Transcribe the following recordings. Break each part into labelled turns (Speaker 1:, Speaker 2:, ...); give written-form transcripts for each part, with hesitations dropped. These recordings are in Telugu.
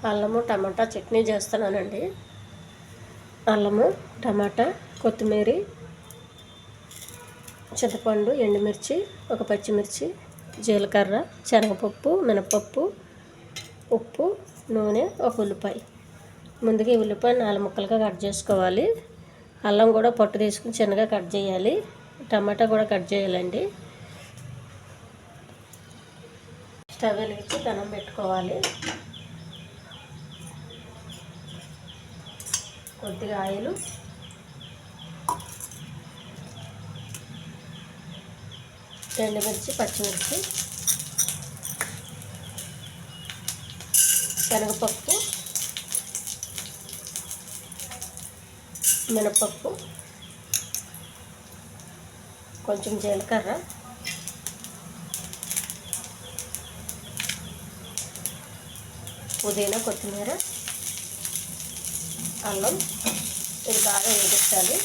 Speaker 1: అల్లము టమాటా చట్నీ చేస్తున్నానండి. అల్లము, టమాటా, కొత్తిమీర, చింతపండు, ఎండుమిర్చి, ఒక పచ్చిమిర్చి, జీలకర్ర, శనగపప్పు, మినపప్పు, ఉప్పు, నూనె, ఒక ఉల్లిపాయ. ముందుగా ఈ ఉల్లిపాయ 4 ముక్కలుగా కట్ చేసుకోవాలి. అల్లం కూడా పొట్టు తీసుకుని చిన్నగా కట్ చేయాలి. టమాటా కూడా కట్ చేయాలండి. స్టవ్ వెలిగించి పెనం పెట్టుకోవాలి. కొద్దిగా ఆయిల్, ఎండుమిర్చి, పచ్చిమిర్చి, శనగపప్పు, మినపప్పు, కొంచెం జీలకర్ర, పుదీనా, కొత్తిమీర, అల్లం. ఇది బాగా వేగించాలి.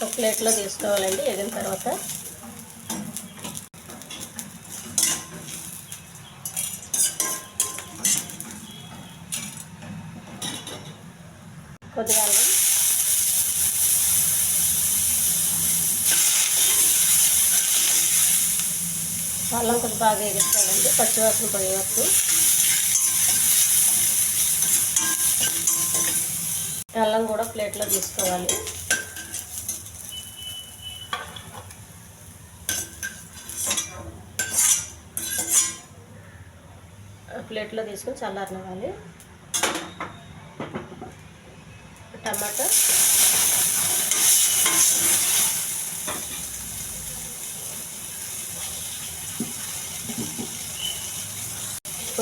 Speaker 1: ఒక ప్లేట్లో తీసుకోవాలండి. వేగిన తర్వాత కొద్దిగా అల్లం, అల్లం కొంచెం బాగా వేగించాలండి, పచ్చివాసన పోయేవరకు. అల్లం కూడా ప్లేట్లో తీసుకోవాలి. ప్లేట్లో తీసుకొని చల్లారనివ్వాలి. టమాటా,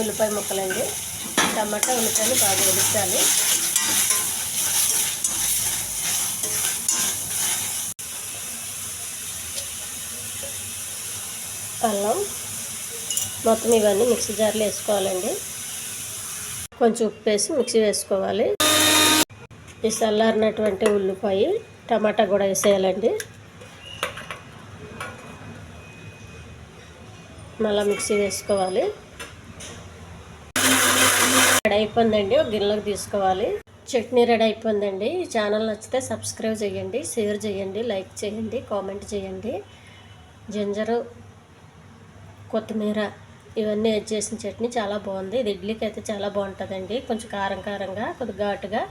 Speaker 1: ఉల్లిపాయ ముక్కలండి. టమాటా, ఉల్లిపాయలు బాగా వేయించాలి. అల్లం మొత్తం ఇవన్నీ మిక్సీ జార్లో వేసుకోవాలండి. కొంచెం ఉప్పు వేసి మిక్సీ వేసుకోవాలి. ఈ చల్లారినటువంటి ఉల్లిపాయ, టమాటా కూడా వేసేయాలండి. మళ్ళీ మిక్సీ వేసుకోవాలి. రెడీ అయిపోయిందండి. ఒక గిన్నెలోకి తీసుకోవాలి. చట్నీ రెడీ అయిపోయిందండి. ఈ ఛానల్ నచ్చితే సబ్స్క్రైబ్ చేయండి, షేర్ చేయండి, లైక్ చేయండి, కామెంట్ చేయండి. జింజరు, కొత్తిమీర ఇవన్నీ యాడ్ చేసిన చట్నీ చాలా బాగుంది. ఇది ఇడ్లీకి అయితే చాలా బాగుంటుందండి. కొంచెం కారం కారంగా, కొద్దిగా ఘాటుగా.